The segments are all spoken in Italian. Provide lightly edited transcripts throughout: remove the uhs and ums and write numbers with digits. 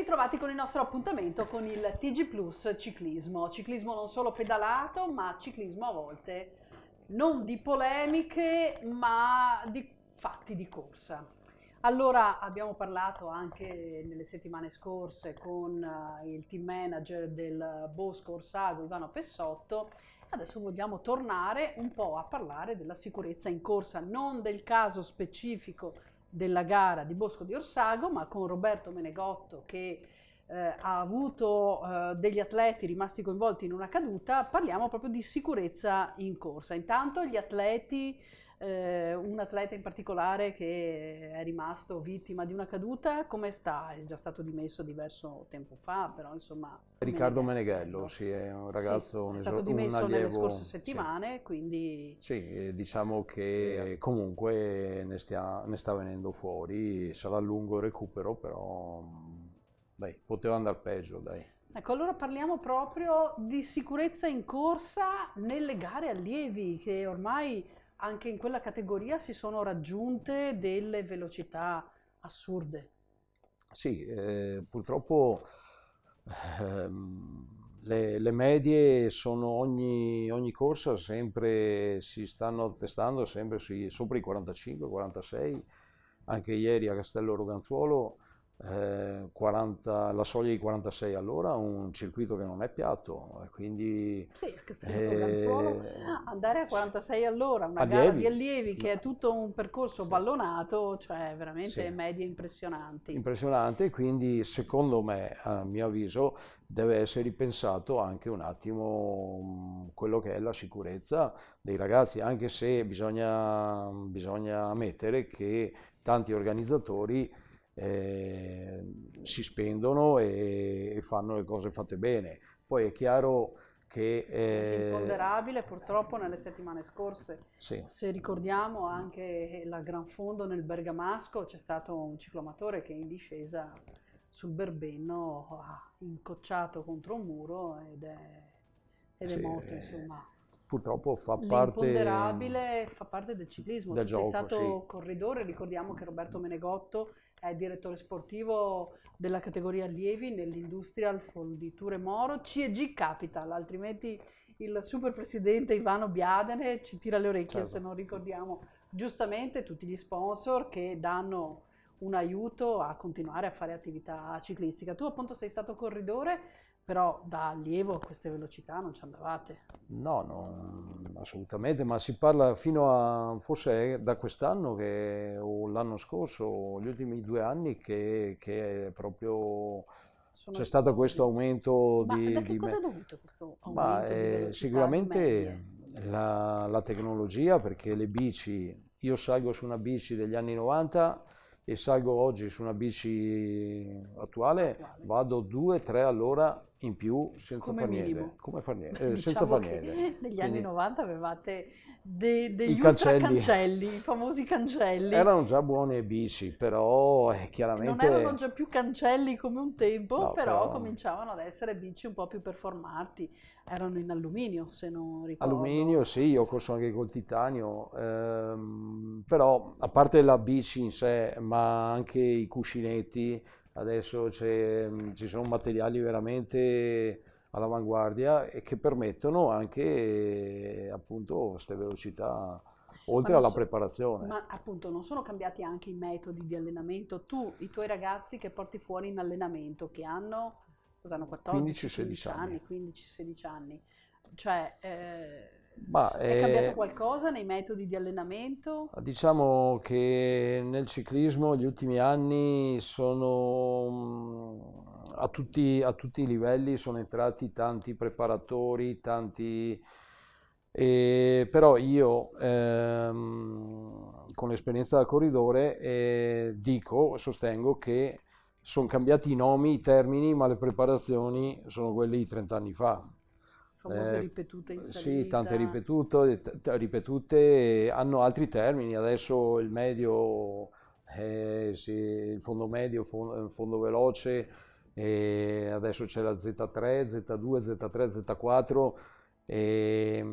ritrovati con il nostro appuntamento con il TG Plus ciclismo. Ciclismo non solo pedalato, ma ciclismo a volte non di polemiche, ma di fatti di corsa. Allora, abbiamo parlato anche nelle settimane scorse con il team manager del Bosco Orsago, Ivano Pessotto. Adesso vogliamo tornare un po' a parlare della sicurezza in corsa, non del caso specifico della gara di Bosco di Orsago, ma con Roberto Menegotto che ha avuto degli atleti rimasti coinvolti in una caduta. Parliamo proprio di sicurezza in corsa. Intanto gli atleti, un atleta in particolare che è rimasto vittima di una caduta, come sta? È già stato dimesso diverso tempo fa, però insomma... Riccardo Meneghello, sì, è un ragazzo, sì, è stato un dimesso nelle scorse allievo, settimane, quindi... sì, diciamo che comunque ne sta venendo fuori, sarà lungo il recupero, però dai, poteva andare peggio, dai. Ecco, allora parliamo proprio di sicurezza in corsa nelle gare allievi, che ormai anche in quella categoria si sono raggiunte delle velocità assurde. Sì, purtroppo le medie sono ogni corsa sempre si stanno attestando sempre sopra i 45, 46, anche ieri a Castello Roganzuolo 40, la soglia di 46 all'ora, un circuito che non è piatto, quindi Sì, a Castello Roganzuolo andare a 46 all'ora, una gara di allievi, allievi che è tutto un percorso sì, vallonato, cioè veramente sì. medie impressionanti. Impressionante, quindi secondo me, a mio avviso, deve essere ripensato anche un attimo quello che è la sicurezza dei ragazzi, anche se bisogna ammettere che tanti organizzatori si spendono e fanno le cose fatte bene. Poi è chiaro che Imponderabile, purtroppo nelle settimane scorse, sì. se ricordiamo anche la Gran Fondo nel Bergamasco, c'è stato un ciclomatore che in discesa sul Berbenno ha incocciato contro un muro ed è Sì, morto, insomma. purtroppo fa parte L'imponderabile fa parte del ciclismo. del Tu sei gioco, sì. stato corridore, ricordiamo che Roberto Menegotto è direttore sportivo della categoria allievi nell'Industrial Fonditure Moro CEG Capital, altrimenti il super presidente Ivano Biadene ci tira le orecchie se Certo. non ricordiamo giustamente tutti gli sponsor che danno un aiuto a continuare a fare attività ciclistica. Tu appunto sei stato corridore, però da allievo a queste velocità non ci andavate. No, no, assolutamente, ma si parla fino a, forse è da quest'anno o l'anno scorso, o gli ultimi 2 anni, che proprio Sono c'è stato questo esplosi. aumento Ma da che cosa è dovuto questo Ma aumento di velocità di sicuramente medie? la tecnologia, perché le bici, io salgo su una bici degli anni 90 e salgo oggi su una bici attuale, Attuale? vado 2-3 all'ora in più senza Come far niente, minimo. come far Beh, niente, senza diciamo far niente. che negli anni Quindi 90 avevate i degli ultra cancelli cancelli, i famosi cancelli. erano già buone bici, però Non erano chiaramente già più cancelli come un tempo, no, però però cominciavano ad essere bici un po' più performanti. Erano in alluminio, se non alluminio, ricordo. sì, io corso anche col titanio, però a parte la bici in sé, ma anche i cuscinetti, adesso ci sono materiali veramente all'avanguardia e che permettono anche appunto queste velocità, Ma, oltre non alla so- preparazione. ma appunto non sono cambiati anche i metodi di allenamento? Tu, i tuoi ragazzi che porti fuori in allenamento, che hanno, cosa hanno 14, 15-16 15 anni. anni, 15, 16 anni, cioè Ma è cambiato qualcosa nei metodi di allenamento? diciamo che nel ciclismo gli ultimi anni sono a tutti i livelli sono entrati tanti preparatori, però io con l'esperienza da corridore sostengo che sono cambiati i nomi, i termini, ma le preparazioni sono quelle di 30 anni fa. Famose ripetute in Sì, tante salita. ripetute hanno altri termini. Adesso il medio, sì, il fondo medio, fondo veloce, e adesso c'è la Z3, Z2, Z3, Z4. E,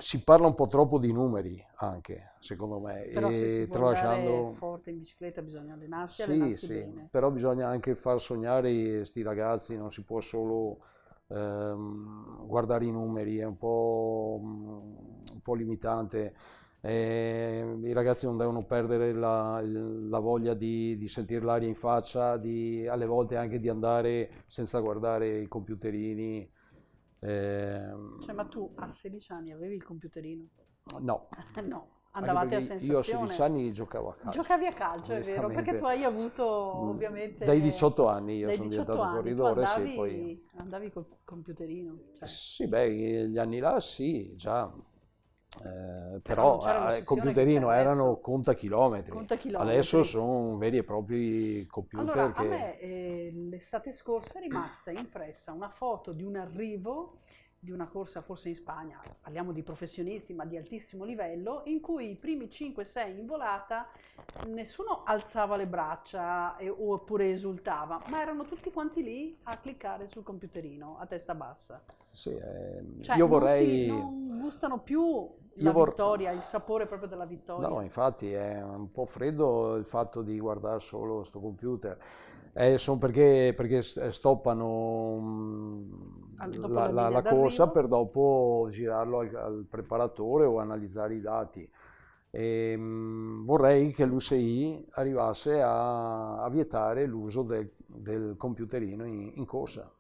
si parla un po' troppo di numeri anche, secondo me, Però se si e vuole andare tralasciando... forte in bicicletta bisogna allenarsi e Sì, allenarsi sì, bene. però bisogna anche far sognare sti ragazzi, non si può solo guardare i numeri, è un po' limitante. I ragazzi non devono perdere la voglia di sentire l'aria in faccia, alle volte anche di andare senza guardare i computerini. Cioè, ma tu a 16 anni avevi il computerino? No, No, anche andavate a perché io a 16 sensazione. anni giocavo a calcio, Giocavi a calcio, è vero, perché tu onestamente. hai avuto Dai ovviamente 18 anni io dai sono 18 diventato anni, tu corridore, sì, poi... andavi col computerino, cioè Sì, beh, gli anni là sì, già, però non però c'era l'ossessione che c'è computerino erano adesso, contachilometri, conta adesso chilometri. sono veri e propri computer Allora, a che... me l'estate scorsa è rimasta impressa una foto di un arrivo di una corsa forse in Spagna, parliamo di professionisti ma di altissimo livello, in cui i primi 5-6 in volata nessuno alzava le braccia oppure esultava, ma erano tutti quanti lì a cliccare sul computerino a testa bassa. Sì, Cioè io vorrei... non gustano più la Io vor... vittoria, il sapore proprio della No, vittoria. infatti è un po' freddo il fatto di guardare solo sto computer. Sono perché stoppano Dopo la linea la corsa d'arrivo. per dopo girarlo al preparatore o analizzare i dati. Vorrei che l'UCI arrivasse a vietare l'uso del computerino in corsa.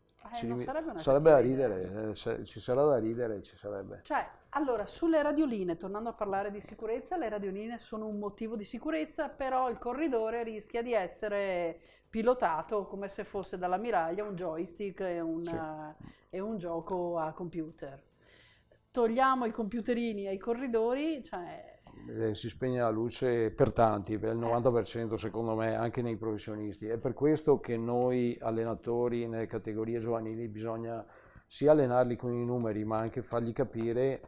Non sarebbe una Sarebbe da cattiva idea. ridere, ci sarà da ridere, ci sarebbe. Cioè, allora, sulle radioline, tornando a parlare di sicurezza, le radioline sono un motivo di sicurezza, però il corridore rischia di essere pilotato come se fosse dall'ammiraglia un joystick Sì. e un gioco a computer. Togliamo i computerini ai corridori, cioè... Si spegne la luce per tanti, per il eh, 90% secondo me, anche nei professionisti. È per questo che noi allenatori nelle categorie giovanili bisogna sia allenarli con i numeri, ma anche fargli capire,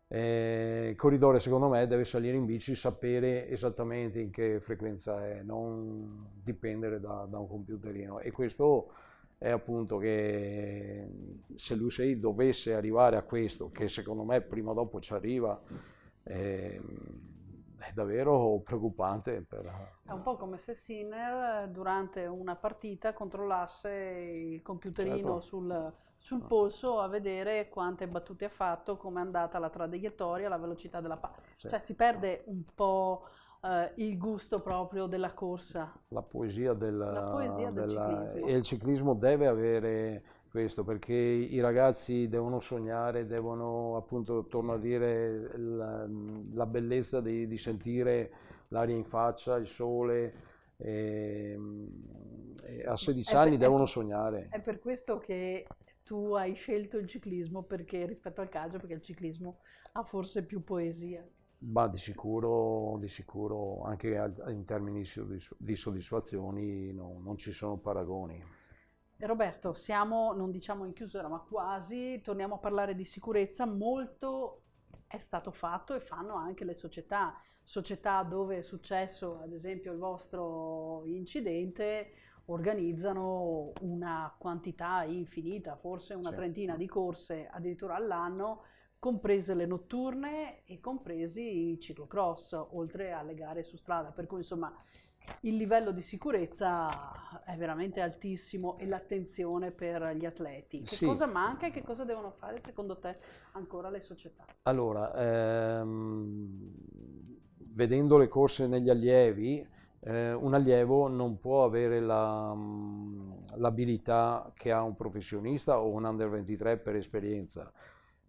il corridore secondo me deve salire in bici, sapere esattamente in che frequenza è, non dipendere da un computerino. E questo è appunto che se l'UCI dovesse arrivare a questo, che secondo me prima o dopo ci arriva, è davvero preoccupante. È un po' come se Sinner durante una partita controllasse il computerino Certo, sul polso a vedere quante battute ha fatto, come è andata la traiettoria, la velocità della palla. sì. Cioè si perde un po' il gusto proprio della corsa, La poesia la poesia del e ciclismo. il ciclismo deve avere questo perché i ragazzi devono sognare, devono appunto, torno a dire, la bellezza di sentire l'aria in faccia, il sole, e, e a 16 anni devono sognare. È per questo che tu hai scelto il ciclismo perché, rispetto al calcio, perché il ciclismo ha forse più poesia. Ma di sicuro anche in termini di soddisfazioni non ci sono paragoni. Roberto, siamo, non diciamo in chiusura, ma quasi, torniamo a parlare di sicurezza. Molto è stato fatto e fanno anche le società dove è successo, ad esempio, il vostro incidente, organizzano una quantità infinita, forse una Sì. trentina di corse addirittura all'anno, comprese le notturne e compresi i ciclocross, oltre alle gare su strada. Per cui, insomma, il livello di sicurezza è veramente altissimo e l'attenzione per gli atleti. Che Sì, cosa manca e che cosa devono fare secondo te ancora le società? allora, vedendo le corse negli allievi, un allievo non può avere l'abilità che ha un professionista o un under 23 per esperienza.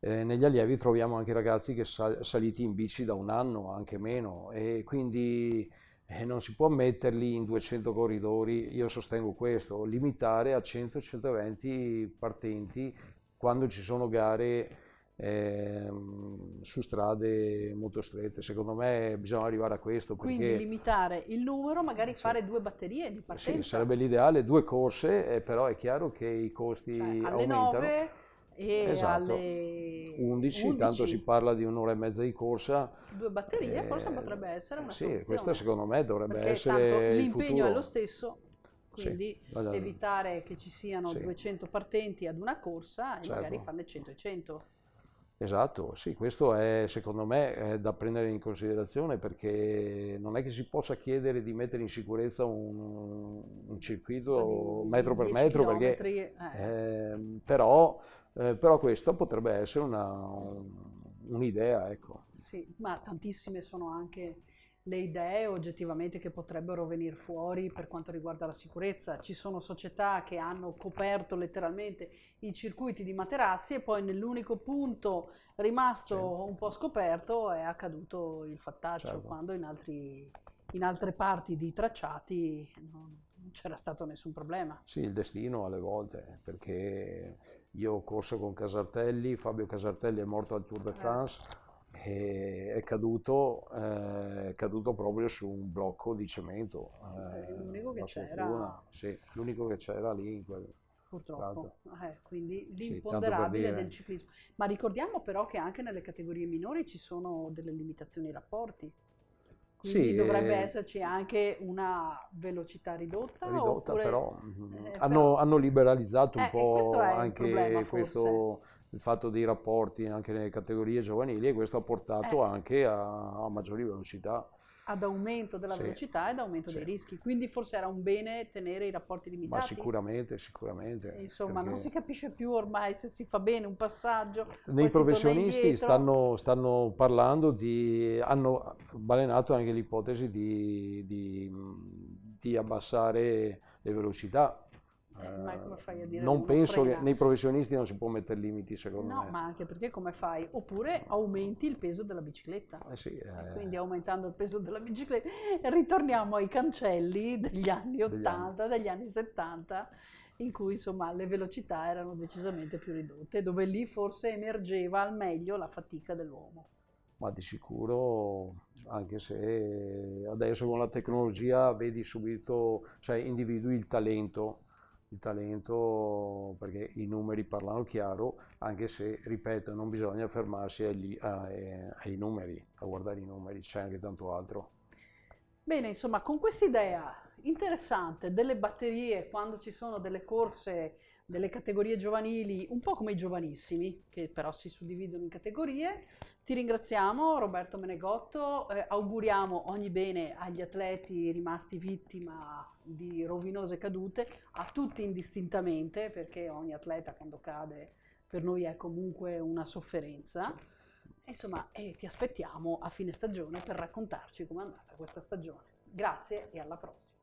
Negli allievi troviamo anche ragazzi che saliti in bici da un anno, anche meno, e quindi non si può metterli in 200 corridori. Io sostengo questo, limitare a 100-120 partenti quando ci sono gare su strade molto strette. Secondo me bisogna arrivare a questo Quindi perché limitare il numero, magari sì, fare 2 batterie di sì, partenza, sarebbe l'ideale, 2 corse, però è chiaro che i cioè costi alle aumentano. 9 e Esatto, alle 11, tanto si 11. parla di un'ora e mezza di corsa. 2 batterie forse potrebbe essere una Sì, questa soluzione, secondo me dovrebbe perché tanto essere il l'impegno è lo futuro. stesso, Sì, quindi evitare che ci siano sì, 200 partenti ad una corsa e magari certo. farne 100 e 100. Esatto, sì, questo è secondo me è da prendere in considerazione perché non è che si possa chiedere di mettere in sicurezza un circuito metro di per 10 metro perché chilometri. però questo potrebbe essere un'idea, ecco. Sì, ma tantissime sono anche le idee oggettivamente che potrebbero venire fuori per quanto riguarda la sicurezza. Ci sono società che hanno coperto letteralmente i circuiti di materassi e poi nell'unico punto rimasto Sì, un po' scoperto è accaduto il fattaccio, certo. quando in altre parti di tracciati non c'era stato nessun problema. Sì, il destino alle volte, perché io ho corso con Casartelli, Fabio Casartelli è morto al Tour de Eh, France e è caduto proprio su un blocco di cemento. l'unico che La fortuna, c'era. sì, l'unico che c'era lì in quel Purtroppo, tratto. quindi Sì, tanto per l'imponderabile del dire. ciclismo. Ma ricordiamo però che anche nelle categorie minori ci sono delle limitazioni ai rapporti, quindi Sì, dovrebbe esserci anche una velocità ridotta ridotta, oppure però però, hanno liberalizzato un e questo po' è il problema anche forse. questo, il fatto dei rapporti anche nelle categorie giovanili e questo ha portato Eh, anche a maggiori velocità. ad aumento della Sì, velocità ed aumento sì, dei rischi, quindi forse era un bene tenere i rapporti ma limitati. sicuramente, E sicuramente, insomma, non si perché capisce più ormai se si fa bene un passaggio, nei poi si torna professionisti indietro. stanno parlando hanno balenato anche l'ipotesi di abbassare le velocità. Ma come fai a dire Non uno penso che frena? nei professionisti non si può mettere limiti, secondo No, me. ma anche perché come fai? Oppure aumenti il peso della bicicletta. Eh sì, E quindi aumentando il peso della bicicletta ritorniamo ai cancelli degli anni degli anni. 80, degli anni 70, in cui insomma le velocità erano decisamente più ridotte, dove lì forse emergeva al meglio la fatica dell'uomo. Ma di sicuro, anche se adesso con la tecnologia vedi subito, cioè individui il talento perché i numeri parlano chiaro, anche se, ripeto, non bisogna fermarsi ai numeri, a guardare i numeri, c'è anche tanto altro. Bene, insomma, con quest'idea interessante delle batterie quando ci sono delle corse, delle categorie giovanili, un po' come i giovanissimi, che però si suddividono in categorie, ti ringraziamo Roberto Menegotto, auguriamo ogni bene agli atleti rimasti vittima di rovinose cadute, a tutti indistintamente, perché ogni atleta quando cade per noi è comunque una sofferenza. Insomma, ti aspettiamo a fine stagione per raccontarci com'è andata questa stagione. Grazie e alla prossima.